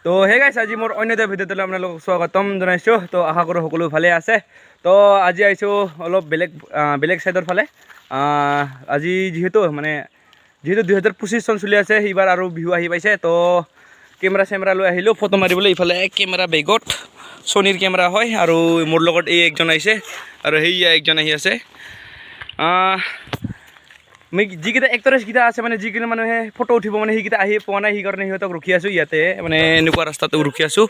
তো হে গাইছ আজি মোৰ অন্য এটা ভিডিঅ'টোলৈ আপোনালোকক স্বাগতম জনাইছোঁ। তো আশা কৰোঁ সকলো ভালে আছে। তো আজি আহিছোঁ অলপ বেলেগ ছাইডৰ ফালে। আজি যিহেতু 2025 চন চলি আছে, এইবাৰ আৰু বিহু আহি পাইছে। তো কেমেৰা লৈ আহিলোঁ ফটো মাৰিবলৈ। ইফালে কেমেৰা বেগত ছনীৰ কেমেৰা হয়, আৰু মোৰ লগত এই একজন আহিছে আৰু সেইয়া একজন আহি আছে। যিকেইটা এক্টৰেছকেইটা আছে, মানে যিকেইটা মানুহে ফটো উঠিব, মানে সেইকেইটা আহি পোৱা নাই, সেইকাৰণে সিহঁতক ৰখি আছোঁ ইয়াতে, মানে এনেকুৱা ৰাস্তাটো ৰখি আছোঁ।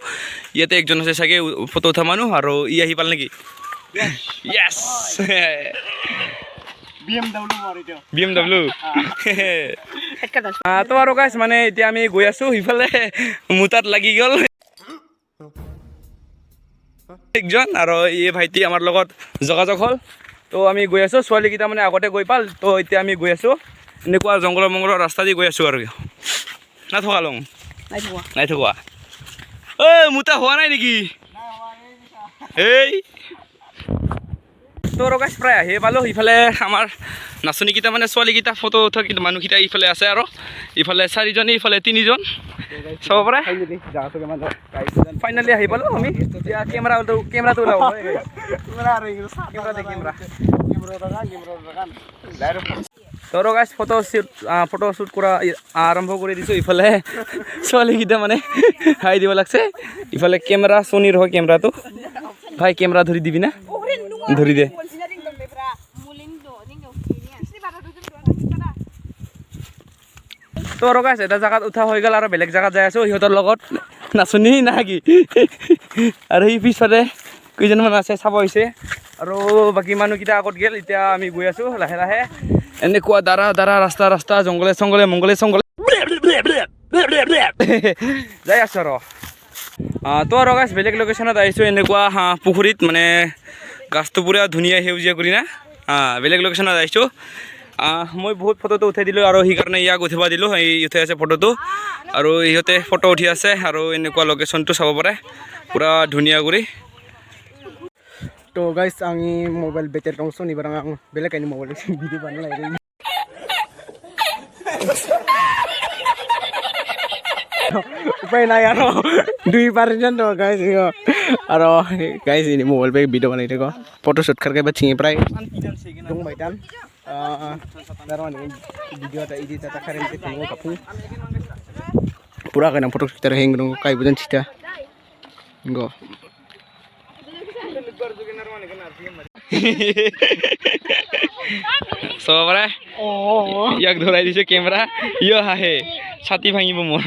ইয়াতে একজন আছে চাগে ফটো উঠা মানুহ, আৰু ই আহি পাল নেকি? য়েছ BMW তো আৰু গাইছ, মানে এতিয়া আমি গৈ আছোঁ। সিফালে মোটাত লাগি গ'ল একজন, আৰু এই ভাইটি আমাৰ লগত যোগাযোগ হ'ল। তো আমি গৈ আছোঁ, ছোৱালীকেইটা মানে আগতে গৈ পাল। তো এতিয়া আমি গৈ আছোঁ এনেকুৱা জংঘলৰ ৰাস্তা দি গৈ আছোঁ। আৰু নাথকা লং নাই থকা মোটা হোৱা নাই নেকি? এই তো ৰগাইছ প্ৰায় আহি পালোঁ। ইফালে আমাৰ নাচনীকেইটা, মানে ছোৱালীকেইটা ফটো উঠা কিন্তু মানুহকেইটা ইফালে আছে, আৰু ইফালে 4জন, ইফালে 3জন চাব পাৰে। ফাইনেলি আহি পালোঁ আমি। এতিয়া কেমেৰাটো ওলাব। তো গাইছ ফটো শ্বুট কৰা আৰম্ভ কৰি দিছোঁ। ইফালে ছোৱালীকেইটা মানে হাই দিব লাগছে। ইফালে কেমেৰা ছনীৰ হয় কেমেৰাটো। ভাই কেমেৰা ধৰি দিবি না? ধৰি দে। তো গাইছ এটা জেগাত উঠা হৈ গ'ল, আৰু বেলেগ জেগাত যাই আছোঁ সিহঁতৰ লগত। নাচনী নাকি? আৰু সেই পিছফালে কেইজনমান আছে চাব হৈছে, আৰু বাকী মানুহকেইটা আগত গ'ল। এতিয়া আমি গৈ আছোঁ লাহে লাহে, এনেকুৱা দাৰা ৰাস্তা জংঘলে চংঘলে যাই আছোঁ আৰু। তো গাইছ বেলেগ লোকেশ্যনত আহিছোঁ, এনেকুৱা পুখুৰীত, মানে গাছটো পুৰা ধুনীয়া সেউজীয়া কৰি না। বেলেগ লোকেশ্যনত আহিছোঁ। মই বহুত ফটোটো উঠাই দিলোঁ, আৰু সেইকাৰণে ইয়াক উঠিব দিলোঁ। এই উঠাই আছে ফটোটো, আৰু ইহঁতে ফটো উঠি আছে, আৰু এনেকুৱা লোকেশ্যনটো চাব পাৰে পুৰা ধুনীয়া কৰি। তো guys ang mobile better kang Sony barang ang bela kay mobile video ba na rin. Upay na yan দুই পারে জন তো guys aro guys ini mobile pe video banai ko photo shoot karke ba chingi prai dong baitan daron video ta edit ta karen te ko kapu pura kana photo shoot ta heng dong kai bujan chita go চাব পাৰে ইয়াক ধৰাই দিছে camera. ইয় হাহে ছাতি ভাঙিব মোৰ।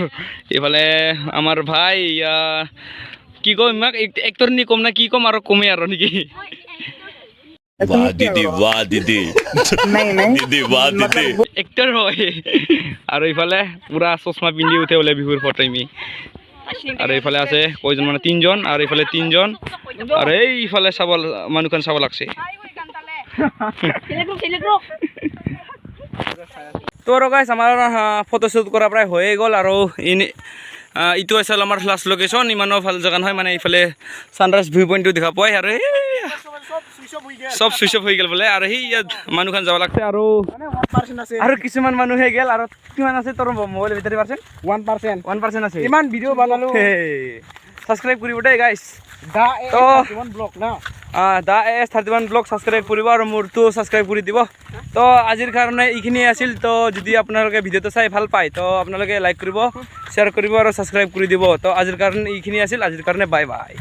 এইফালে আমাৰ ভাই কি কম, ইমাক এক্টৰ নি কম না কি কম, আৰু কমে আৰু নেকি? वाह दीदी এক্টৰ হয়। আৰু ইফালে পুৰা চশমা পিন্ধি উঠে বোলে বিহুৰ ফটোমি। আৰু এইফালে আছে কয়জন, মানে 3জন, আৰু এইফালে 3জন, আৰু এইফালে মানুহখন চাব লাগছে। তো গাইছ আমাৰ ফটো শ্বুট কৰা প্ৰায় হৈয়ে গ'ল, আৰু ইটো আছিল আমাৰ লাষ্ট লোকেশ্যন। ইমানো ভাল জেগা নহয়, মানে ইফালে ছানৰাইজ ভিউ পইণ্টটো দেখা পায়, আৰু চব চুইচ অফ হৈ গ'ল বোলে। আৰু সেই ইয়াত মানুহখন যাব লাগছে, আৰু কিছুমান মানুহে গ'ল। আৰু কিমান আছে তোৰ মোবাইল ভিতৰত? 1% আছে। ইমান ভিডিও বানালো। সাবস্ক্ৰাইব কৰিব দেই গাইছ। দা AS31 ব্লগ না দা AS31 ব্লগ সাবস্ক্ৰাইব কৰিব, আৰু মোৰটো সাবস্ক্ৰাইব কৰি দিব। তো আজিৰ কাৰণে এইখিনিয়ে আছিল। তো যদি আপোনালোকে ভিডিঅ'টো চাই ভাল পায়, তো আপোনালোকে লাইক কৰিব, শ্বেয়াৰ কৰিব, আৰু সাবস্ক্ৰাইব কৰি দিব। তো আজিৰ কাৰণে এইখিনি আছিল। আজিৰ কাৰণে বাই বাই।